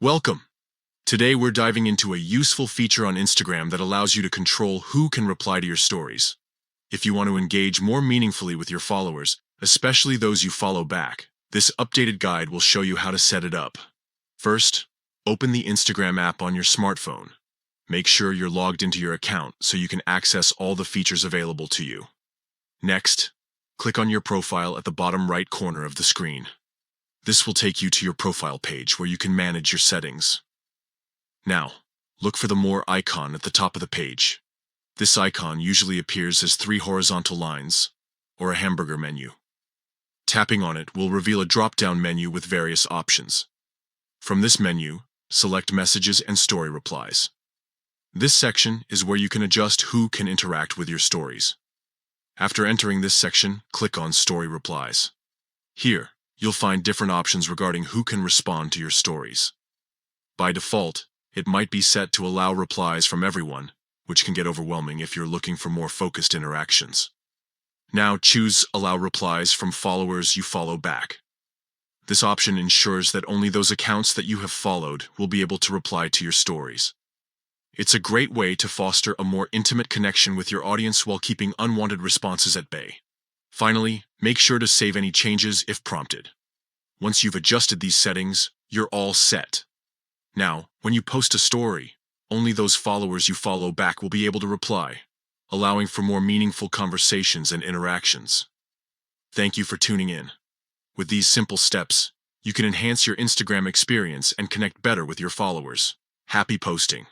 Welcome! Today we're diving into a useful feature on Instagram that allows you to control who can reply to your stories. If you want to engage more meaningfully with your followers, especially those you follow back, this updated guide will show you how to set it up. First, open the Instagram app on your smartphone. Make sure you're logged into your account so you can access all the features available to you. Next, click on your profile at the bottom right corner of the screen. This will take you to your profile page where you can manage your settings. Now, look for the More icon at the top of the page. This icon usually appears as 3 horizontal lines, or a hamburger menu. Tapping on it will reveal a drop-down menu with various options. From this menu, select Messages and Story Replies. This section is where you can adjust who can interact with your stories. After entering this section, click on Story Replies. Here, you'll find different options regarding who can respond to your stories. By default, it might be set to allow replies from everyone, which can get overwhelming if you're looking for more focused interactions. Now choose Allow Replies from followers you follow back. This option ensures that only those accounts that you have followed will be able to reply to your stories. It's a great way to foster a more intimate connection with your audience while keeping unwanted responses at bay. Finally, make sure to save any changes if prompted. Once you've adjusted these settings, you're all set. Now, when you post a story, only those followers you follow back will be able to reply, allowing for more meaningful conversations and interactions. Thank you for tuning in. With these simple steps, you can enhance your Instagram experience and connect better with your followers. Happy posting!